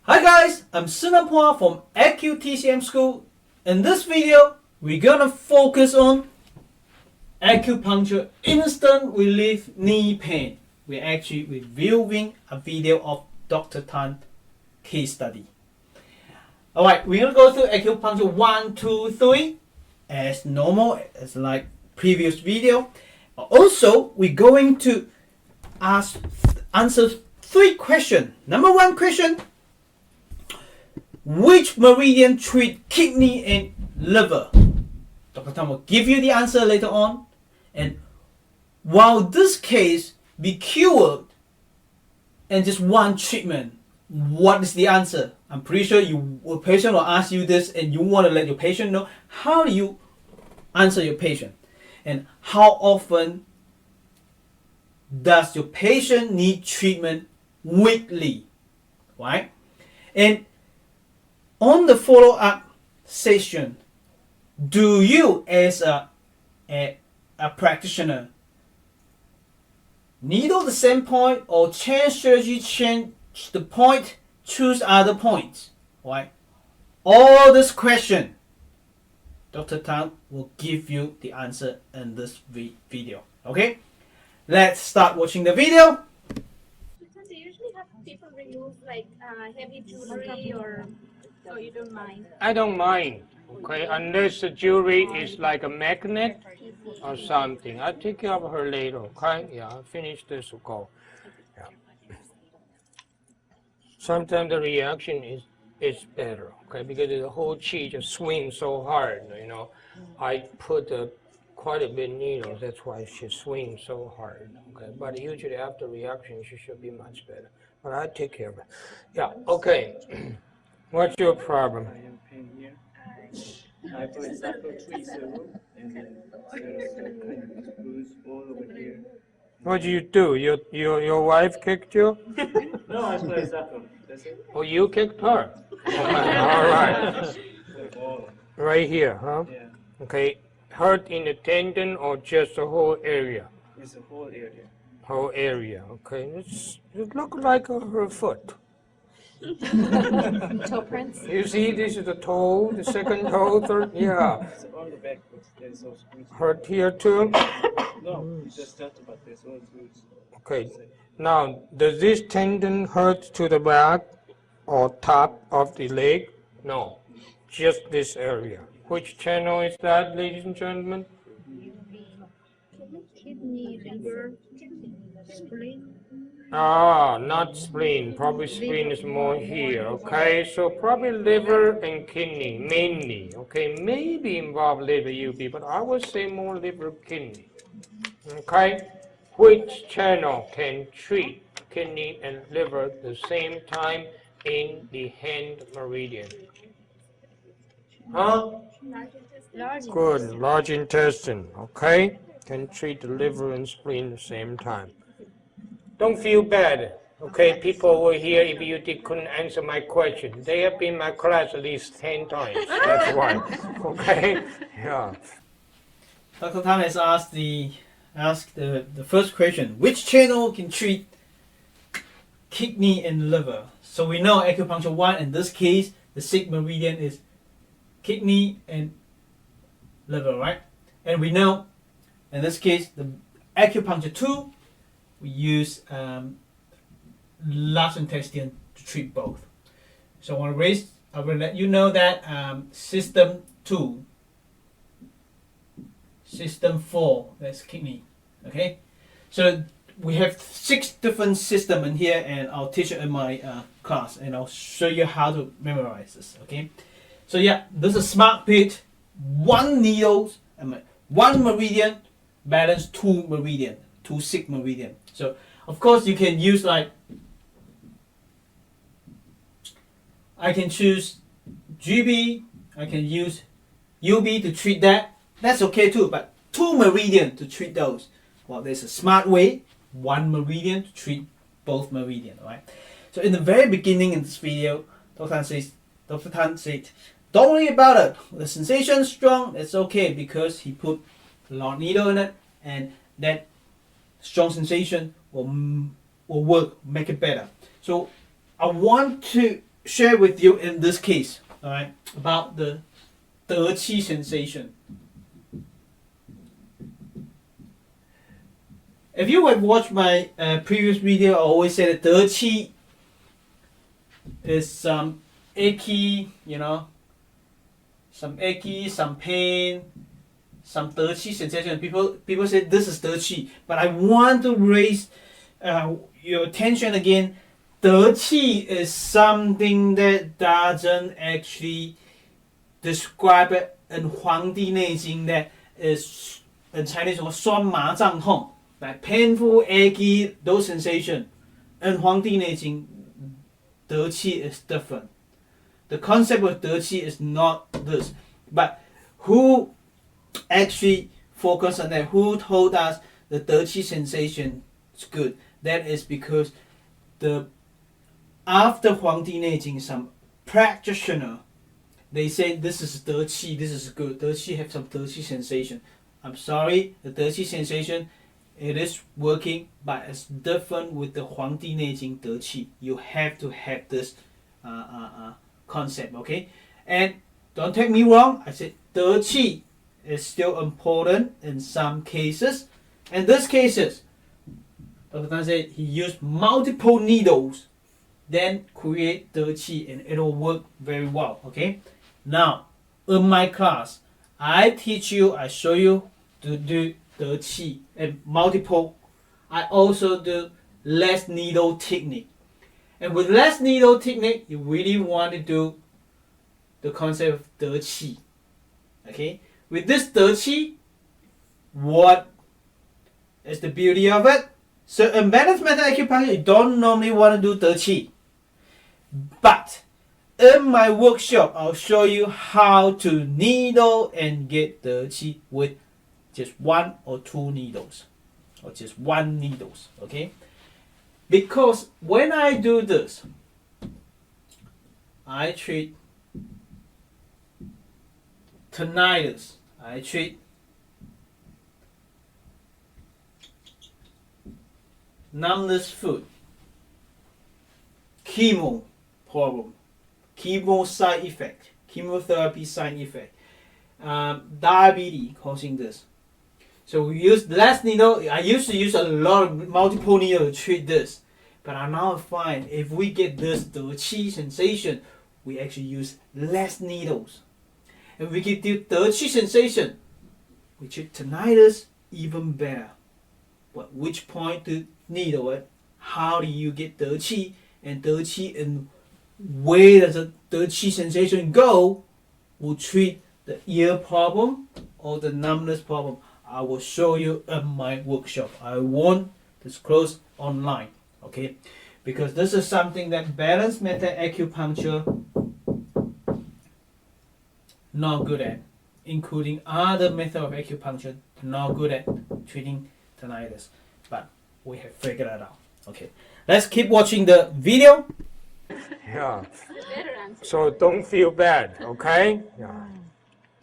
Hi guys, I'm Szenan-Balance from AcuTCM School. In this video, we're gonna focus on acupuncture instant relief knee pain. We're actually reviewing a video of Dr. Tan case study. Alright, we're gonna go through acupuncture 1, 2, 3 as normal, as like previous video. Also, we're going to answer 3 questions. Number 1 question: which meridian treat kidney and liver? Dr. Tan will give you the answer later on. And while this case be cured in just one treatment, what is the answer? I'm pretty sure a patient will ask you this and you want to let your patient know. How do you answer your patient? And how often does your patient need treatment weekly? Right? And on the follow-up session, do you as a practitioner needle the same point or change strategy, change the point, choose other points? Right? All this question, Dr. Tan will give you the answer in this video. Okay? Let's start watching the video. Because they usually have people remove like heavy jewelry or so you don't mind. I don't mind, okay, unless the jewelry is like a magnet or something. I'll take care of her later, okay? Yeah, I'll finish this, go. Yeah. Sometimes the reaction is better, okay, because the whole chi just swings so hard, you know. I put quite a bit needles, that's why she swings so hard, okay. But usually after reaction, she should be much better. But I'll take care of it. Yeah, okay. What's your problem? I am pain here. I for example twist the root and then there's some kind of bruise all over here. What do you do? Your wife kicked you? No, I play soccer. That's it. Oh, you kicked her? All right. Oh, Right here, huh? yeah. Okay. Hurt in the tendon or just the whole area? It's the whole area. Whole area, okay. It looks like her foot. Toe prints. You see, this is the toe, the second toe, third, yeah. It's on the back, but there's also bruise. Hurt here too? No, it's just that, but there's also bruise. Okay. Now, does this tendon hurt to the back or top of the leg? No, just this area. Which channel is that, ladies and gentlemen? Kidney, liver, spleen. Ah, not spleen. Probably spleen is more here. Okay, so probably liver and kidney mainly. Okay, maybe involve liver UB, but I would say more liver kidney. Okay, which channel can treat kidney and liver at the same time in the hand meridian? Huh? Large. Good, large intestine. Okay, can treat the liver and spleen at the same time. Don't feel bad, okay? People were here if you couldn't answer my question. They have been in my class at least 10 times. That's why, okay? Yeah. Dr. Tan has asked the first question: which channel can treat kidney and liver? So we know acupuncture 1, in this case, the sixth meridian is kidney and liver, right? And we know, in this case, the acupuncture 2, we use large intestine to treat both. So I will let you know that system 2, system 4, that's kidney. Okay, so we have 6 different systems in here, and I'll teach it in my class, and I'll show you how to memorize this. Okay, so yeah, this is smart pit, 1 needles, 1 meridian, balance 2 meridian, 2 6 meridian. So of course you can use like, I can choose GB, I can use UB to treat that. That's okay too, but 2 meridian to treat those. Well, there's a smart way, 1 meridian to treat both meridian, right? So in the very beginning in this video, Dr. Tan said, don't worry about it. The sensation is strong, it's okay, because he put a long needle in it, and that strong sensation will work, make it better. So I want to share with you in this case, all right, about the 得气 sensation. If you have watched my previous video, I always say that 得气 is some achy, some achy, some pain, some 得气 sensation. People say this is 得气, but I want to raise your attention again. 得气 is something that doesn't actually describe it in 黄帝内经 that is in Chinese called 酸麻胀痛, like painful, achy, those sensation. In 黄帝内经, 得气 is different. The concept of 得气 is not this. But who actually focused on that? Who told us the 得气 sensation is good? That is because after 黄帝内经, some practitioner, they say this is 得气, this is good. 得气 have some 得气 sensation. I'm sorry, the 得气 sensation, it is working, but it's different with the 黄帝内经 得气. You have to have this concept, okay? And don't take me wrong, I said 得气 is still important in some cases. In these cases, Dr. Tan said he used multiple needles, then create 得气, and it will work very well, okay? Now, in my class, I show you to do 得气and multiple. I also do less needle technique. And with less needle technique, you really want to do the concept of 得气. Okay? With this 得气, what is the beauty of it? So in Balance Method Acupuncture, you don't normally want to do 得气. But in my workshop, I'll show you how to needle and get 得气 with just 1 or 2 needles, or just 1 needles, okay? Because when I do this, I treat tinnitus, I treat numbness foot, chemo problem, chemo side effect, chemotherapy side effect, diabetes causing this. So we use less needle. I used to use a lot of multiple needles to treat this, but I now find if we get this 得气 sensation, we actually use less needles. If we get the 得气 sensation, we treat tinnitus even better. But which point to needle it? How do you get 得气? And 得气, and where does the 得气 sensation go? Will treat the ear problem or the numbness problem. I will show you in my workshop. I won't disclose online, okay? Because this is something that Balance Method Acupuncture not good at, including other method of acupuncture not good at treating tinnitus. But we have figured that out. Okay, let's keep watching the video. Yeah. Better answer. So don't feel bad, okay? Yeah.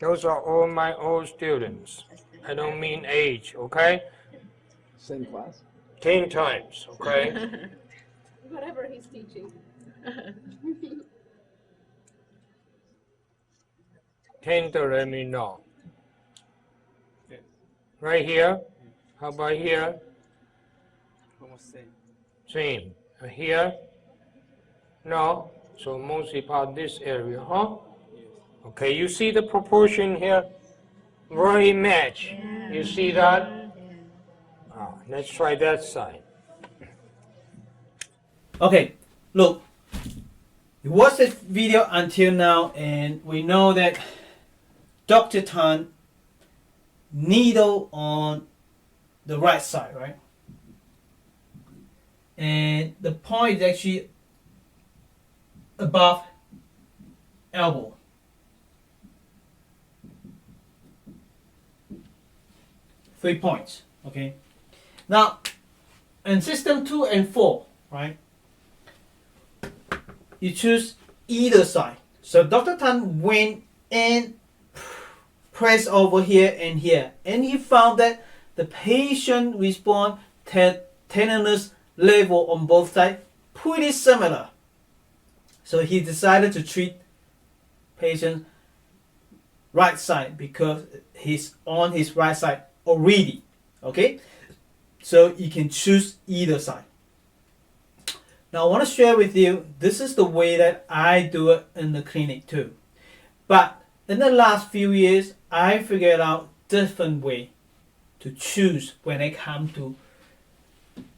Those are all my old students. I don't mean age, okay? Same class? 10 times, okay? Whatever he's teaching. 10 to let me know. Right here? How about here? Almost same. Same. Here? No? So mostly about this area, huh? Yes. Okay, you see the proportion here? Very match. You see that? Let's try that side. Okay, look, you watched this video until now, and we know that Dr. Tan needle on the right side, right? And the point is actually above elbow. Three points, okay? Now, in system 2 and 4, right? You choose either side. So Dr. Tan went and pressed over here and here, and he found that the patient respond tenderness level on both sides pretty similar. So he decided to treat patient right side because he's on his right side already. Okay, so you can choose either side. Now I want to share with you, this is the way that I do it in the clinic too. But in the last few years, I figured out different way to choose when it comes to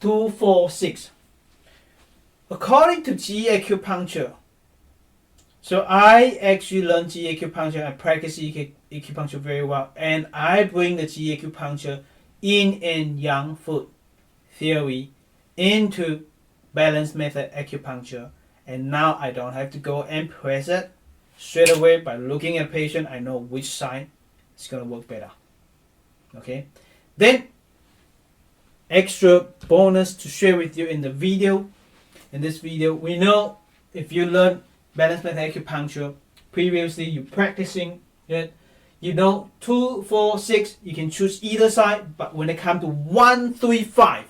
246. According to GE Acupuncture, so I actually learned GE Acupuncture, I practice GE Acupuncture very well, and I bring the GE Acupuncture yin and yang foot theory into Balance Method Acupuncture, and now I don't have to go and press it. Straight away, by looking at patient, I know which side is going to work better. Okay, then extra bonus to share with you in the video. In this video, we know if you learn Balance Method Acupuncture previously, you practicing it, you know 2, 4, 6, you can choose either side. But when it comes to 1, 3, 5,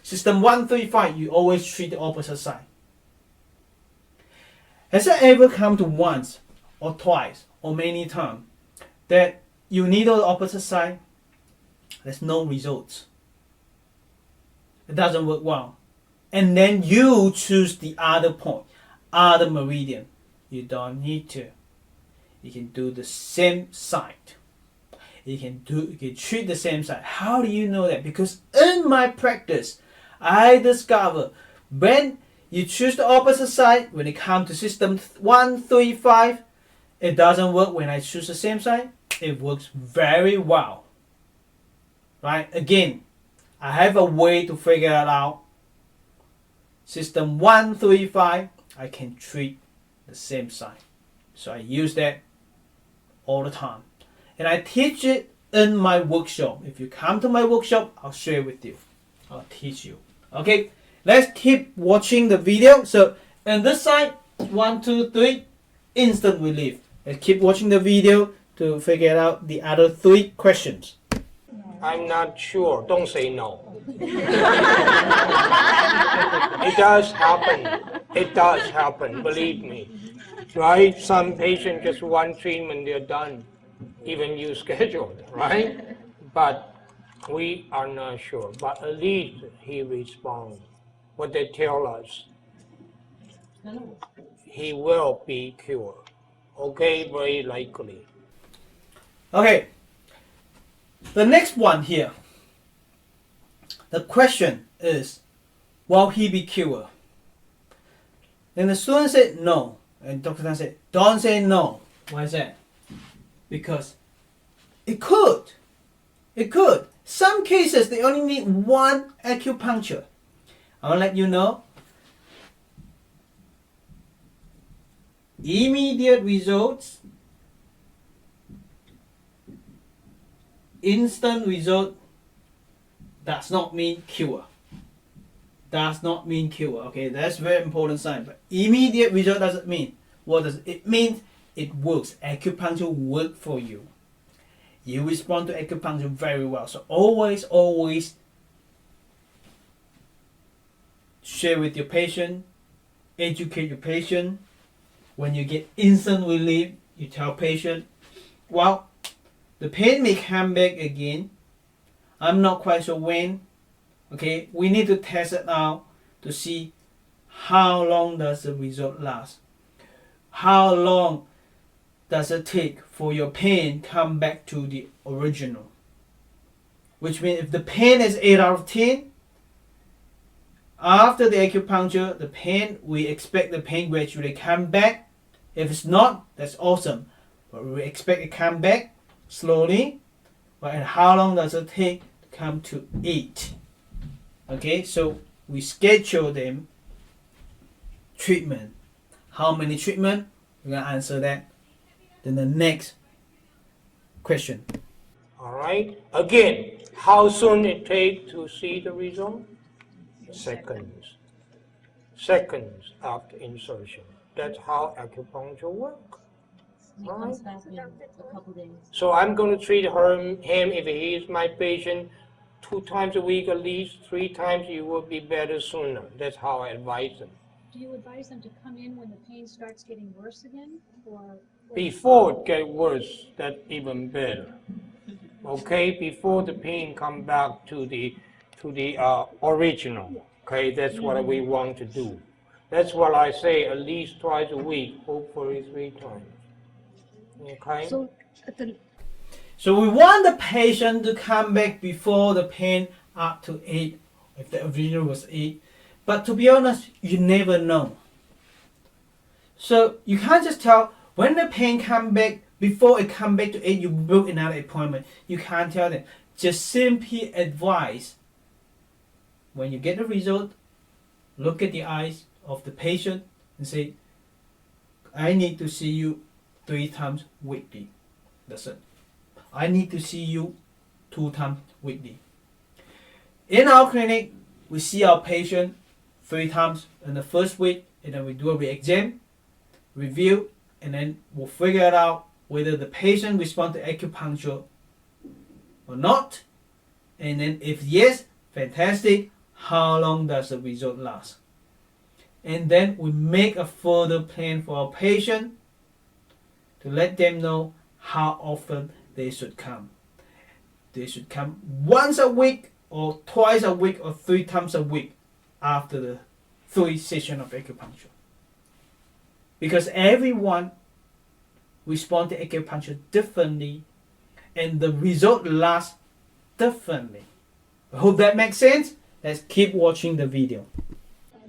system 1, 3, 5, you always treat the opposite side. Has it ever come to once or twice or many times that you needle the opposite side? There's no results. It doesn't work well. And then you choose the other point, other meridian. You don't need to. You can do the same side. You can treat the same side. How do you know that? Because in my practice, I discover when you choose the opposite side, when it comes to system 1, 3, 5, it doesn't work. When I choose the same side, it works very well. Right? Again, I have a way to figure it out. System 1, 3, 5, I can treat the same side. So I use that all the time. And I teach it in my workshop. If you come to my workshop, I'll share with you. I'll teach you. Okay, let's keep watching the video. So on this side, 1, 2, 3, instant relief. Let's keep watching the video to figure out the other 3 questions. I'm not sure. Don't say no. It does happen. It does happen, believe me. Right? Some patients just one treatment, they're done. Even you scheduled, right? But we are not sure. But at least he responds. What they tell us, he will be cured. Okay, very likely. Okay, the next one here. The question is, will he be cured? Then the student said no. And Dr. Tan said, don't say no. Why is that? Because it could. It could. Some cases, they only need 1 acupuncture. I'll let you know. Immediate results. Instant result does not mean cure. Does not mean cure. Okay, that's very important sign. But immediate result doesn't mean. What does it mean? It works. Acupuncture works for you. You respond to acupuncture very well. So always share with your patient, educate your patient. When you get instant relief, you tell patient, well, the pain may come back again. I'm not quite sure when. Okay, we need to test it out to see how long does the result last. How long does it take for your pain come back to the original? Which means if the pain is 8 out of 10, after the acupuncture, the pain, we expect the pain gradually come back. If it's not, that's awesome. But we expect it come back slowly. But and how long does it take to come to 8? Okay, so we schedule them treatment. How many treatment? We're gonna answer that. Then the next question. All right. Again, how soon it takes to see the result? Seconds. Seconds after insertion. That's how acupuncture works. Right? So I'm going to treat him if he is my patient 2 times a week at least, 3 times, you will be better sooner. That's how I advise them. do you advise them to come in when the pain starts getting worse again, or Before it gets worse, that's even better. Okay, before the pain come back to the original. Okay, that's what we want to do. That's what I say, at least twice a week, hopefully 3 times. Okay. so at the So we want the patient to come back before the pain up to 8, if the original was 8. But to be honest, you never know. So you can't just tell when the pain come back, before it come back to 8, you book another appointment. You can't tell them. Just simply advise, when you get the result, look at the eyes of the patient and say, I need to see you 3 times weekly. That's it. I need to see you 2 times weekly. In our clinic, we see our patient 3 times in the first week, and then we do a re-exam, review, and then we'll figure it out whether the patient responds to acupuncture or not. And then if yes, fantastic, how long does the result last? And then we make a further plan for our patient to let them know how often they should come. They should come once a week or twice a week or 3 times a week after the 3 sessions of acupuncture. Because everyone responds to acupuncture differently and the result lasts differently. I hope that makes sense. Let's keep watching the video.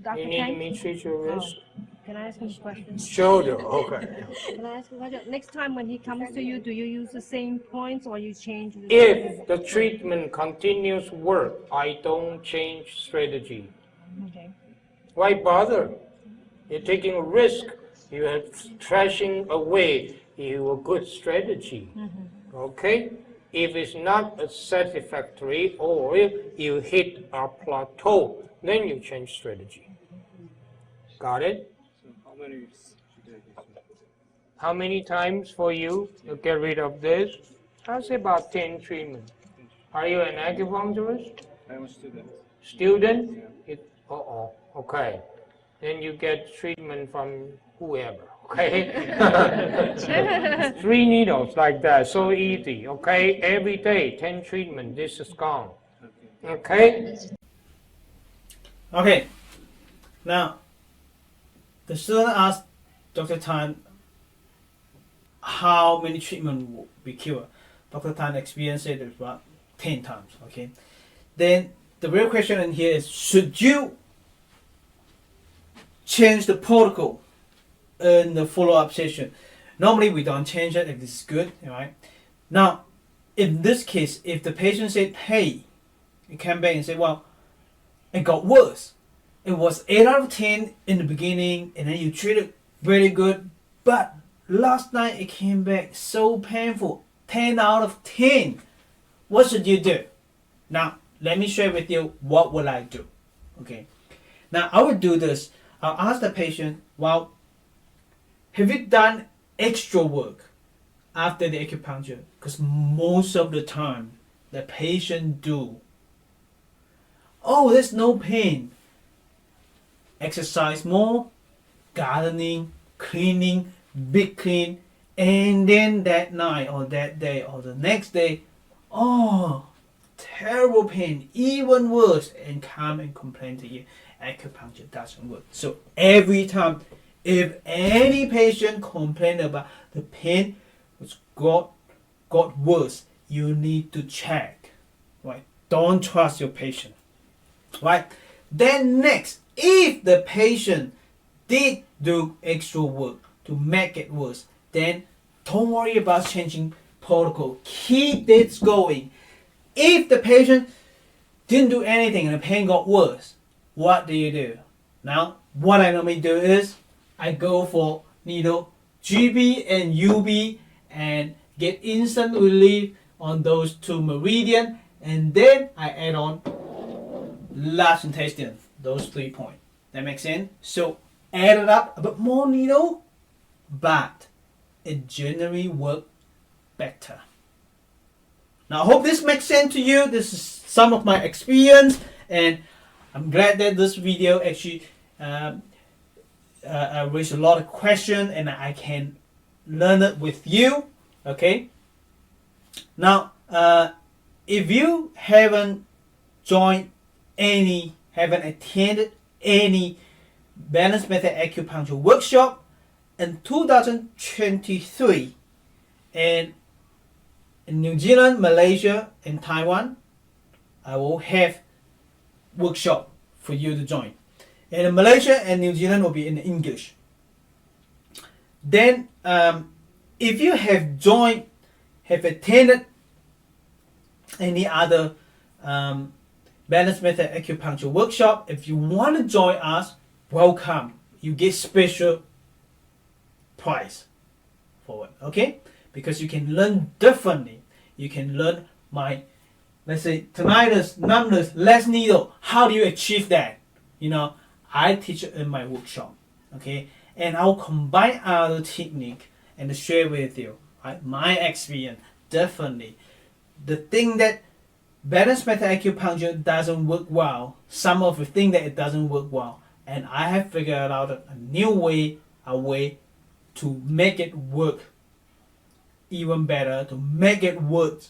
Dr. You need Tan, me to treat your wrist? can I ask him a question? Shoulder, okay. Can I ask a question? Next time when he comes to you, do you use the same points or you change the If the treatment continues work, I don't change strategy. Okay. Why bother? You're taking a risk. You are trashing away your good strategy. Okay? If it's not satisfactory or if you hit a plateau, then you change strategy. Got it? So how many should I do? How many times for you to get rid of this? I'll say about 10 treatments. Are you an acupuncturist? I'm a student. Student? Yeah. Okay. Then you get treatment from whoever, okay? 3 needles like that, so easy, okay? Every day, 10 treatment, this is gone. Okay? Okay. Now, the student asked Dr. Tan how many treatments will be cured. Dr. Tan experienced it about 10 times, okay? Then the real question in here is, should you change the protocol in the follow-up session? Normally we don't change it if it's good, right? Now, in this case, if the patient said, hey, you came back and said, well, it got worse. It was 8 out of 10 in the beginning, and then you treated very good, but last night it came back so painful, 10 out of 10. What should you do? Now, let me share with you what will I do. Okay. Now, I would do this. I'll ask the patient, well, have you done extra work after the acupuncture? Because most of the time, the patient do. Oh, there's no pain. Exercise more, gardening, cleaning, big clean, and then that night or that day or the next day, oh, terrible pain, even worse, and come and complain to you. Acupuncture doesn't work. So every time, if any patient complain about the pain which got worse, you need to check. Right? Don't trust your patient. Right? Then next, if the patient did do extra work to make it worse, then don't worry about changing protocol. Keep this going. If the patient didn't do anything and the pain got worse, what do? Now, what I normally do is I go for needle GB and UB and get instant relief on those 2 meridian, and then I add on large intestine, those 3 points. That makes sense? So add it up, a bit more needle, but it generally works better. Now I hope this makes sense to you. This is some of my experience, and I'm glad that this video actually raise a lot of questions and I can learn it with you. Okay. Now, if you haven't attended any Balance Method Acupuncture workshop in 2023 in New Zealand, Malaysia, and Taiwan, I will have workshop for you to join. And in Malaysia and New Zealand will be in English. Then, if you have attended any other Balance Method Acupuncture workshop, if you want to join us, welcome. You get special price for it, okay? Because you can learn differently. You can learn let's say tinnitus, numbness, less needle. How do you achieve that? I teach it in my workshop, okay? And I'll combine other technique and share with you, right? My experience, definitely. The thing that Balance Method Acupuncture doesn't work well, some of the things that it doesn't work well, and I have figured out a new way, a way to make it work even better, to make it work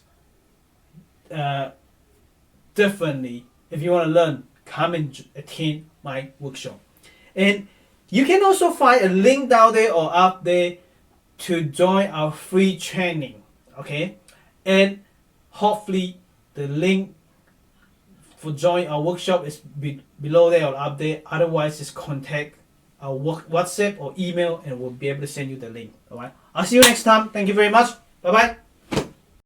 differently. If you want to learn, come and attend my workshop. And you can also find a link down there or up there to join our free training, okay? And hopefully the link for join our workshop is below there or up there. Otherwise, just contact our WhatsApp or email and we'll be able to send you the link. All right. I'll see you next time. Thank you very much. Bye bye.